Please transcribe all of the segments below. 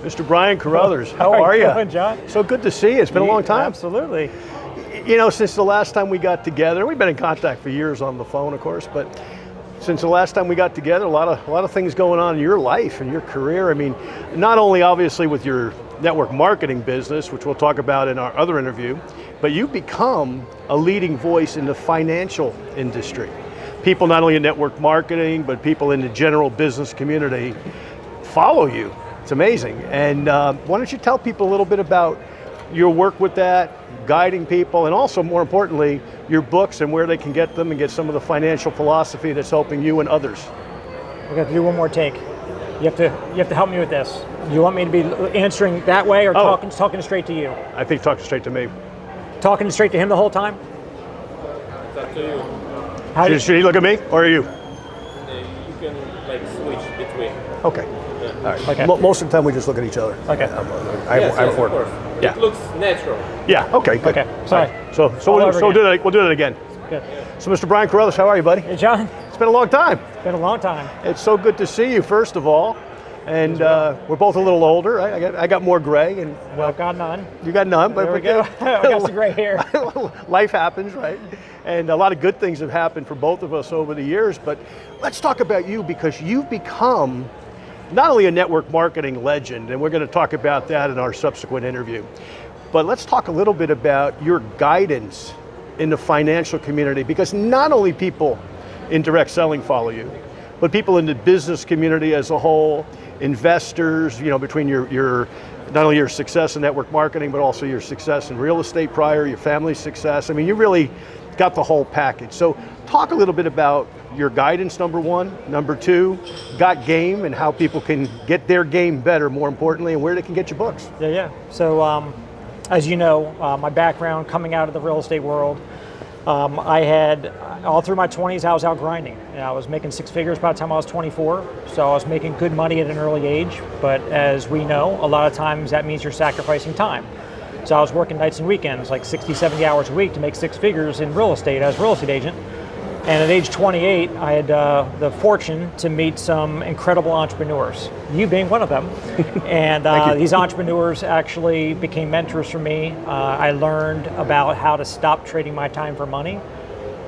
Mr. Brian Carruthers, how are you? Doing, John? So good to see you. It's been a long time. Absolutely. You know, since the last time we got together, we've been in contact for years on the phone, of course, but since the last time we got together, a lot of things going on in your life and your career. I mean, not only obviously with your network marketing business, which we'll talk about in our other interview, but you've become a leading voice in the financial industry. People not only in network marketing, but people in the general business community follow you. It's amazing. And why don't you tell people a little bit about your work with that, guiding people, and also more importantly, your books and where they can get them and get some of the financial philosophy that's helping you and others. We're going to do one more take. You have to help me with this. You want me to be answering that way or talking straight to you? I think talking straight to me. Talking straight to him the whole time? It's up to you. Should he look at me or are you? You can like switch between. Okay. Yeah. All right. Okay. Most of the time we just look at each other. Okay. Yes, I'm of for course. Yeah. It looks natural. Yeah. Okay. Good. Okay. Sorry. So we'll do that again. Good. So, Mr. Brian Carruthers, how are you, buddy? Hey, John. It's been a long time. It's been a long time. It's so good to see you, first of all. And we're both a little older. I got more gray, and I've got none. you got none. But There we go. I got some gray hair. Life happens, right? And a lot of good things have happened for both of us over the years. But let's talk about you, because you've become not only a network marketing legend, and we're going to talk about that in our subsequent interview, but let's talk a little bit about your guidance in the financial community, because not only people in direct selling follow you, but people in the business community as a whole, investors, you know, between your not only your success in network marketing, but also your success in real estate prior, your family's success. I mean, you really got the whole package. So talk a little bit about your guidance, number one. Number two, G.A.M.E, and how people can get their game better, more importantly, and where they can get your books. Yeah. So, as you know, my background coming out of the real estate world, I had, all through my 20s, I was out grinding. You know, I was making six figures by the time I was 24, so I was making good money at an early age, but as we know, a lot of times that means you're sacrificing time. So I was working nights and weekends, like 60, 70 hours a week to make six figures in real estate as a real estate agent. And at age 28, I had the fortune to meet some incredible entrepreneurs, you being one of them. And these entrepreneurs actually became mentors for me. I learned about how to stop trading my time for money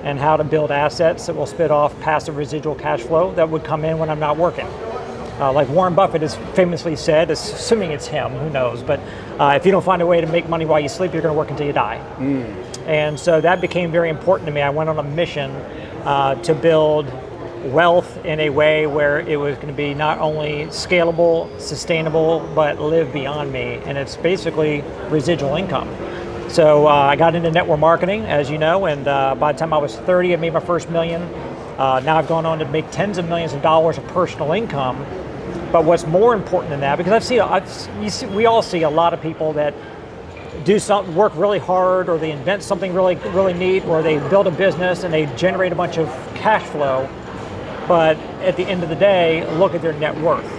and how to build assets that will spit off passive residual cash flow that would come in when I'm not working. Like Warren Buffett has famously said, assuming it's him, who knows, but if you don't find a way to make money while you sleep, you're going to work until you die. And so that became very important to me. I went on a mission to build wealth in a way where it was going to be not only scalable, sustainable, but live beyond me. And it's basically residual income. So I got into network marketing, as you know, and by the time I was 30, I made my first million. Now I've gone on to make tens of millions of dollars of personal income. But what's more important than that, because we all see a lot of people that do something, work really hard, or they invent something really, really neat, or they build a business and they generate a bunch of cash flow. But at the end of the day, look at their net worth.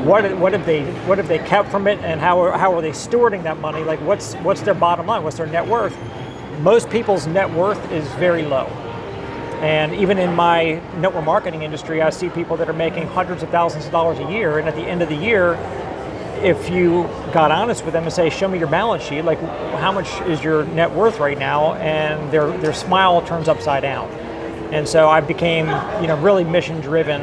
What have they kept from it, and how are they stewarding that money? Like what's their bottom line? What's their net worth? Most people's net worth is very low. And even in my network marketing industry, I see people that are making hundreds of thousands of dollars a year, and at the end of the year, if you got honest with them and say, show me your balance sheet, like how much is your net worth right now, and their smile turns upside down. And so I became, really mission driven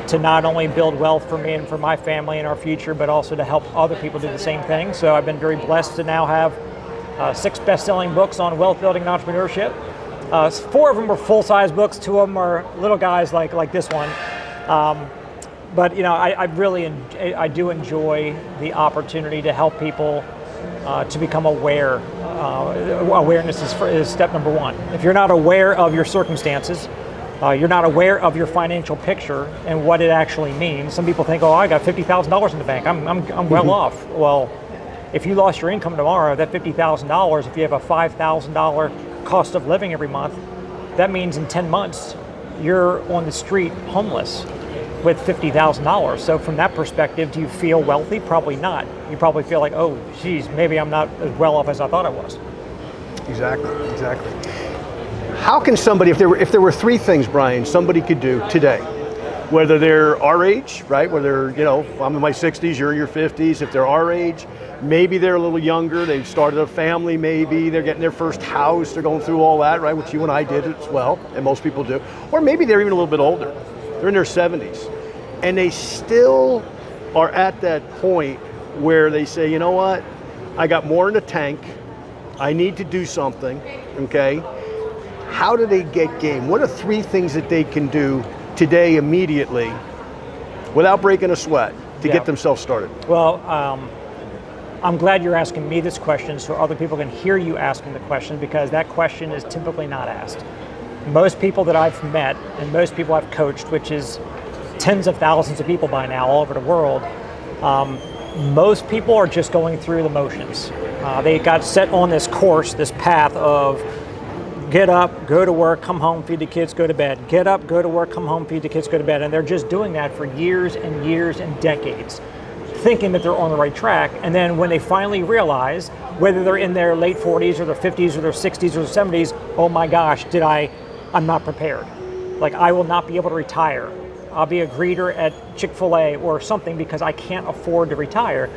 to not only build wealth for me and for my family and our future, but also to help other people do the same thing. So I've been very blessed to now have 6 best-selling books on wealth building and entrepreneurship. 4 of them are full-size books, 2 of them are little guys like this one. But I do enjoy the opportunity to help people to become aware. Awareness is step number 1. If you're not aware of your circumstances, you're not aware of your financial picture and what it actually means. Some people think, I got $50,000 in the bank. I'm well off. Well, if you lost your income tomorrow, that $50,000, if you have a $5,000 cost of living every month, that means in 10 months, you're on the street homeless with $50,000. So from that perspective, do you feel wealthy? Probably not. You probably feel like, oh, geez, maybe I'm not as well off as I thought I was. Exactly. How can somebody, if there were 3 things, Brian, somebody could do today whether they're our age, right? Whether, I'm in my 60s, you're in your 50s. If they're our age, maybe they're a little younger, they've started a family maybe, they're getting their first house, they're going through all that, right? Which you and I did as well, and most people do. Or maybe they're even a little bit older. They're in their 70s. And they still are at that point where they say, you know what? I got more in the tank. I need to do something, okay? How do they get game? What are 3 things that they can do today immediately without breaking a sweat to get themselves started? Well, I'm glad you're asking me this question so other people can hear you asking the question, because that question is typically not asked. Most people that I've met and most people I've coached, which is tens of thousands of people by now all over the world, most people are just going through the motions. They got set on this course, this path of get up, go to work, come home, feed the kids, go to bed. Get up, go to work, come home, feed the kids, go to bed. And they're just doing that for years and years and decades, thinking that they're on the right track. And then when they finally realize, whether they're in their late 40s or their 50s or their 60s or their 70s, oh my gosh, I'm not prepared. Like, I will not be able to retire. I'll be a greeter at Chick-fil-A or something because I can't afford to retire.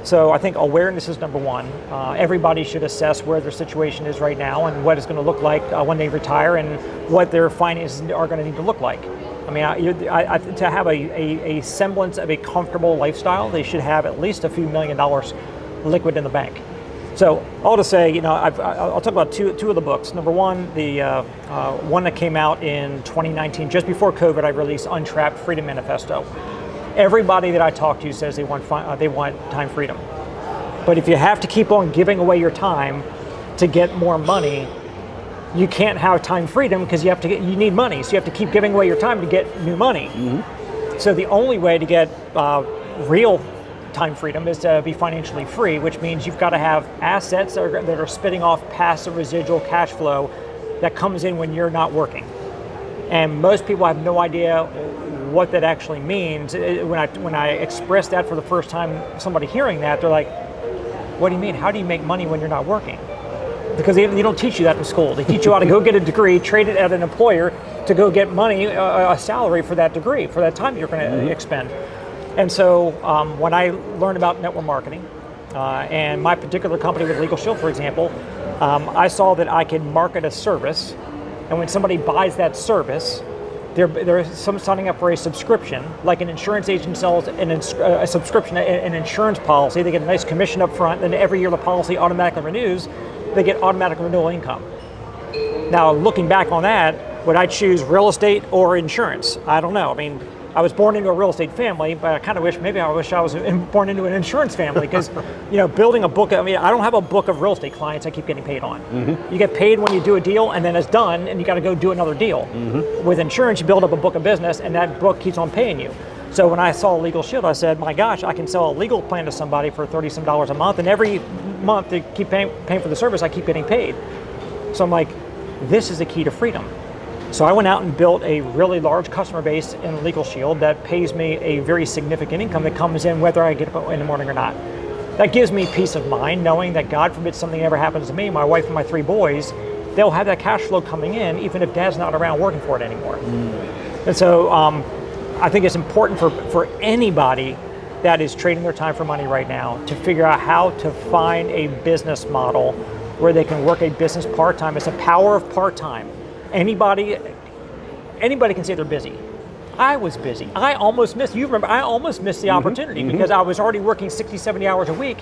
So I think awareness is number one. Everybody should assess where their situation is right now and what it's going to look like when they retire and what their finances are going to need to look like. I mean, to have a semblance of a comfortable lifestyle, they should have at least a few $1 million liquid in the bank. So all to say, I'll talk about two of the books. Number one, the one that came out in 2019, just before COVID, I released Untrapped Freedom Manifesto. Everybody that I talk to says they want time freedom. But if you have to keep on giving away your time to get more money, you can't have time freedom because you need money. So you have to keep giving away your time to get new money. Mm-hmm. So the only way to get real time freedom is to be financially free, which means you've got to have assets that are spitting off passive residual cash flow that comes in when you're not working. And most people have no idea what that actually means. When I express that for the first time, somebody hearing that, they're like, what do you mean? How do you make money when you're not working? Because they don't teach you that in school. They teach you how to go get a degree, trade it at an employer to go get money, a salary for that degree, for that time you're going to expend. And so when I learned about network marketing, and my particular company with Legal Shield, for example, I saw that I could market a service, and when somebody buys that service, they're signing up for a subscription, like an insurance agent sells a subscription, an insurance policy. They get a nice commission up front, then every year the policy automatically renews, they get automatic renewal income. Now, looking back on that, would I choose real estate or insurance? I don't know. I mean, I was born into a real estate family, but I kind of wish I was born into an insurance family because, building a book, I don't have a book of real estate clients I keep getting paid on. Mm-hmm. You get paid when you do a deal and then it's done and you got to go do another deal. Mm-hmm. With insurance, you build up a book of business and that book keeps on paying you. So when I saw Legal Shield, I said, my gosh, I can sell a legal plan to somebody for $30 some a month, and every month they keep paying for the service, I keep getting paid. So I'm like, this is the key to freedom. So I went out and built a really large customer base in Legal Shield that pays me a very significant income that comes in whether I get up in the morning or not. That gives me peace of mind knowing that God forbid something ever happens to me, my wife and my 3 boys, they'll have that cash flow coming in even if Dad's not around working for it anymore. And so I think it's important for anybody that is trading their time for money right now to figure out how to find a business model where they can work a business part-time. It's the power of part-time. Anybody can say they're busy. I was busy. I almost missed the opportunity because I was already working 60, 70 hours a week,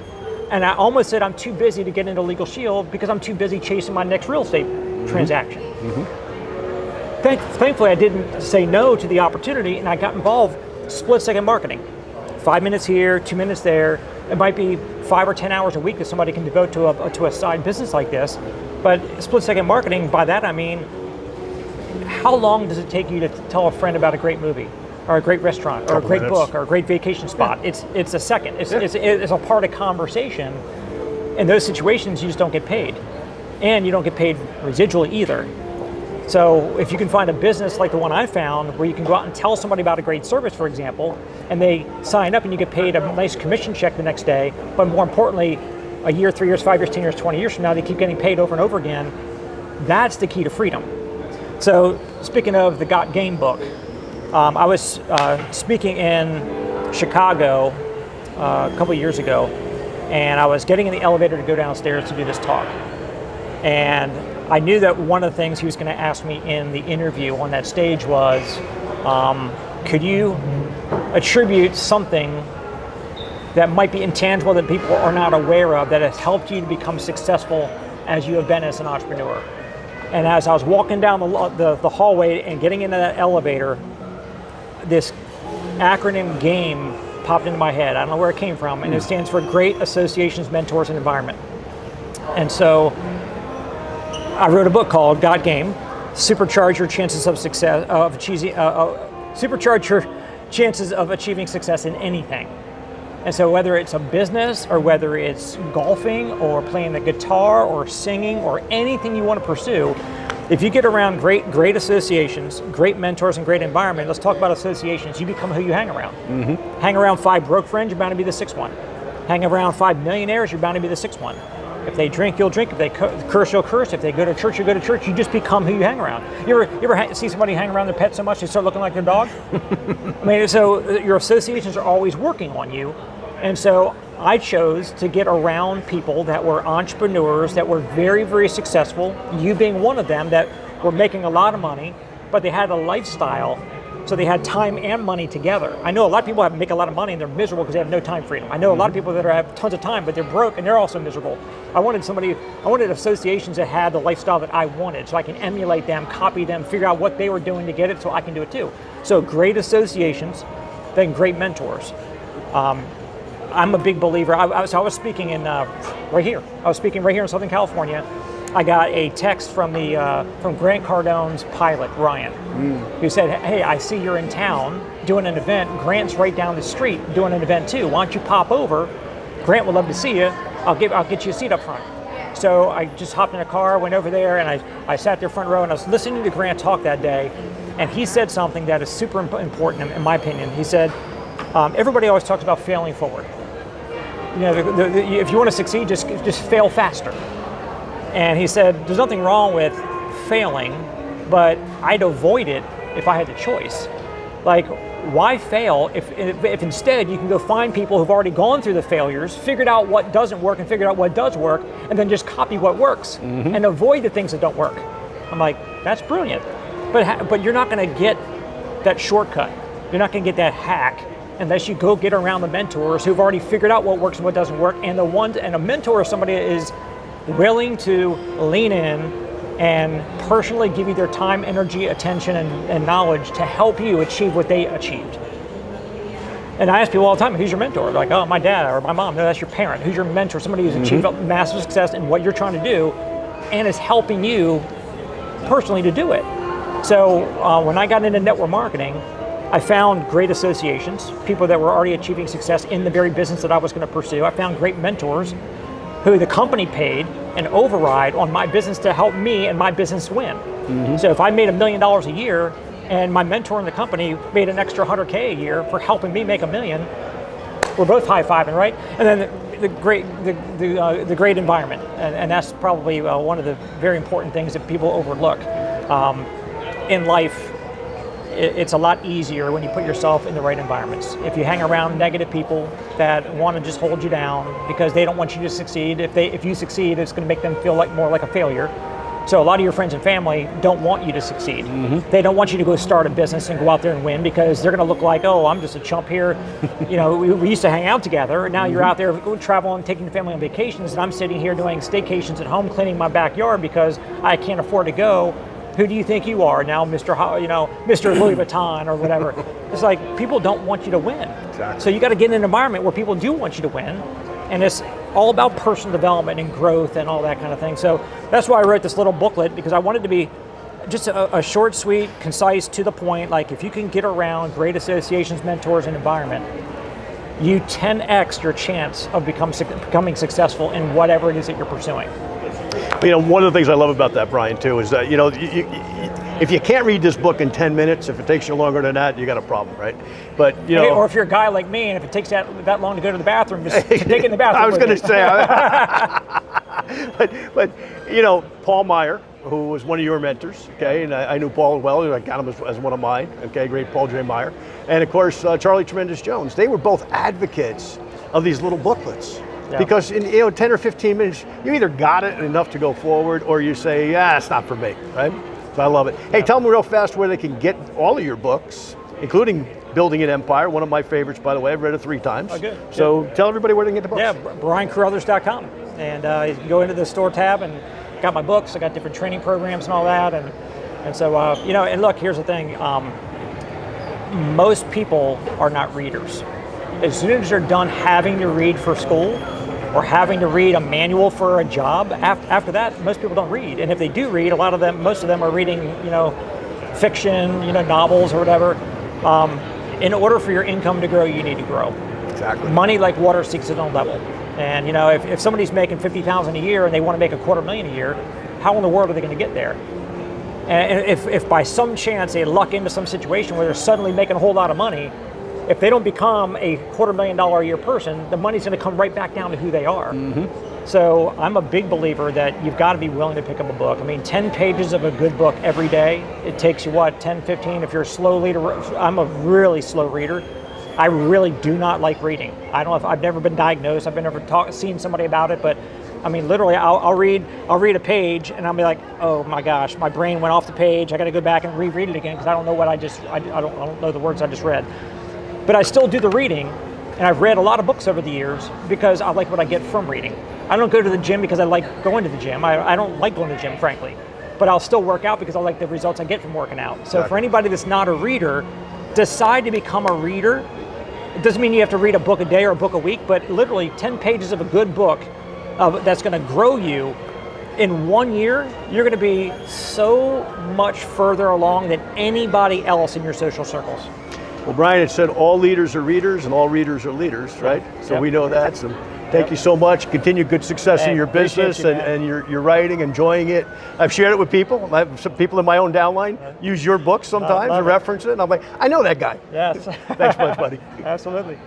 and I almost said I'm too busy to get into Legal Shield because I'm too busy chasing my next real estate transaction. Thankfully, I didn't say no to the opportunity, and I got involved split-second marketing. 5 minutes here, 2 minutes there. It might be 5 or 10 hours a week that somebody can devote to a side business like this, but split-second marketing, by that I mean, how long does it take you to tell a friend about a great movie or a great restaurant or a great book or a great vacation spot? It's a second. It's a part of conversation. In those situations, you just don't get paid. And you don't get paid residually either. So if you can find a business like the one I found where you can go out and tell somebody about a great service, for example, and they sign up and you get paid a nice commission check the next day, but more importantly, a year, 3 years, 5 years, 10 years, 20 years from now, they keep getting paid over and over again, that's the key to freedom. So speaking of the G.A.M.E book, I was speaking in Chicago a couple of years ago, and I was getting in the elevator to go downstairs to do this talk. And I knew that one of the things he was going to ask me in the interview on that stage was, could you attribute something that might be intangible that people are not aware of that has helped you to become successful as you have been as an entrepreneur? And as I was walking down the hallway and getting into that elevator, this acronym G.A.M.E popped into my head. I don't know where it came from, and it stands for Great Associations, Mentors, and Environment. And so I wrote a book called G.A.M.E, Supercharge Your Chances of Success supercharge your chances of achieving success in anything. And so whether it's a business or whether it's golfing or playing the guitar or singing or anything you want to pursue, if you get around great associations, great mentors, and great environment, let's talk about associations, you become who you hang around. Hang around 5 broke friends, you're bound to be the 6th one. Hang around 5 millionaires, you're bound to be the 6th one. If they drink, you'll drink. If they curse, you'll curse. If they go to church, you go to church. You just become who you hang around. You ever see somebody hang around their pet so much they start looking like their dog? I mean, so your associations are always working on you. And so I chose to get around people that were entrepreneurs, that were very, very successful, you being one of them, that were making a lot of money, but they had a lifestyle, so they had time and money together. I know a lot of people make a lot of money and they're miserable because they have no time freedom. I know a lot of people that have tons of time, but they're broke and they're also miserable. I wanted associations that had the lifestyle that I wanted, so I can emulate them, copy them, figure out what they were doing to get it so I can do it too. So great associations, then great mentors. I'm a big believer. I was speaking in right here. I was speaking right here in Southern California. I got a text from Grant Cardone's pilot, Ryan, who said, "Hey, I see you're in town doing an event. Grant's right down the street doing an event too. Why don't you pop over? Grant would love to see you. I'll get you a seat up front." So I just hopped in a car, went over there, and I sat there front row, and I was listening to Grant talk that day, and he said something that is super important in my opinion. He said, everybody always talks about failing forward. You know, if you want to succeed, just fail faster. And he said, there's nothing wrong with failing, but I'd avoid it if I had the choice. Like, why fail if instead you can go find people who've already gone through the failures, figured out what doesn't work and figured out what does work, and then just copy what works and avoid the things that don't work. I'm like, that's brilliant. But you're not going to get that shortcut. You're not going to get that hack unless you go get around the mentors who've already figured out what works and what doesn't work. And a mentor is somebody that is willing to lean in and personally give you their time, energy, attention, and knowledge to help you achieve what they achieved. And I ask people all the time, who's your mentor? They're like, oh, my dad or my mom. No, that's your parent. Who's your mentor? Somebody who's achieved massive success in what you're trying to do and is helping you personally to do it. So when I got into network marketing, I found great associations, people that were already achieving success in the very business that I was going to pursue. I found great mentors who the company paid an override on my business to help me and my business win. So if I made $1 million a year and my mentor in the company made an extra $100K a year for helping me make $1 million, we're both high-fiving, right? And then the great environment, and that's probably one of the very important things that people overlook. In life, it's a lot easier when you put yourself in the right environments. If you hang around negative people that want to just hold you down because they don't want you to succeed, if you succeed, it's going to make them feel more like a failure. So a lot of your friends and family don't want you to succeed. They don't want you to go start a business and go out there and win because they're going to look like, oh, I'm just a chump here. You know, we used to hang out together, and now you're out there traveling, taking the family on vacations, and I'm sitting here doing staycations at home, cleaning my backyard because I can't afford to go. Who do you think you are now, Mr. Louis Vuitton or whatever? It's like people don't want you to win. Exactly. So you got to get in an environment where people do want you to win, and it's all about personal development and growth and all that kind of thing. So that's why I wrote this little booklet, because I wanted to be just a short, sweet, concise, to the point. Like, if you can get around great associations, mentors, and environment, you 10x your chance of becoming successful in whatever it is that you're pursuing. You know, one of the things I love about that, Brian, too, is that, you know, if you can't read this book in 10 minutes, if it takes you longer than that, you got a problem, right? But, you know. Or if you're a guy like me, and if it takes that long to go to the bathroom, just take it in the bathroom. I was going to say. but, you know, Paul Meyer, who was one of your mentors, okay, and I knew Paul well, I got him as one of mine, okay, great Paul J. Meyer, and of course Charlie Tremendous Jones. They were both advocates of these little booklets. Yeah. Because in 10 or 15 minutes, you either got it enough to go forward, or you say, yeah, it's not for me, right? So I love it. Hey, tell them real fast where they can get all of your books, including Building an Empire, one of my favorites, by the way. I've read it 3 times. Oh, good. So tell everybody where they can get the books. Yeah, BrianCarruthers.com. And you can go into the store tab and got my books. I got different training programs and all that. And so, and look, here's the thing. Most people are not readers. As soon as you're done having to read for school or having to read a manual for a job, after that, most people don't read. And if they do read, most of them are reading, fiction, novels or whatever. In order for your income to grow, you need to grow. Exactly. Money, like water, seeks its own level. And if somebody's making $50,000 a year and they want to make $250,000 a year, how in the world are they going to get there? And if by some chance they luck into some situation where they're suddenly making a whole lot of money, if they don't become a $250,000 a year person, the money's going to come right back down to who they are. Mm-hmm. So I'm a big believer that you've got to be willing to pick up a book. I mean, 10 pages of a good book every day, it takes you 10, 15, if you're a slow reader. I'm a really slow reader. I really do not like reading. I don't know if I've never been diagnosed, I've never seen somebody about it, but I mean, literally, I'll read a page and I'll be like, oh my gosh, my brain went off the page. I got to go back and reread it again because I don't know what I don't know the words I just read. But I still do the reading, and I've read a lot of books over the years because I like what I get from reading. I don't go to the gym because I like going to the gym. I don't like going to the gym, frankly. But I'll still work out because I like the results I get from working out. So for anybody that's not a reader, decide to become a reader. It doesn't mean you have to read a book a day or a book a week, but literally 10 pages of a good book that's going to grow you. In 1 year, you're going to be so much further along than anybody else in your social circles. Well, Brian, it said all leaders are readers and all readers are leaders, right? So we know that. So thank you so much. Continue good success in your business and your writing, enjoying it. I've shared it with people. I have some people in my own downline use your book sometimes and reference it. And I'm like, I know that guy. Yes. Thanks much, buddy. Absolutely.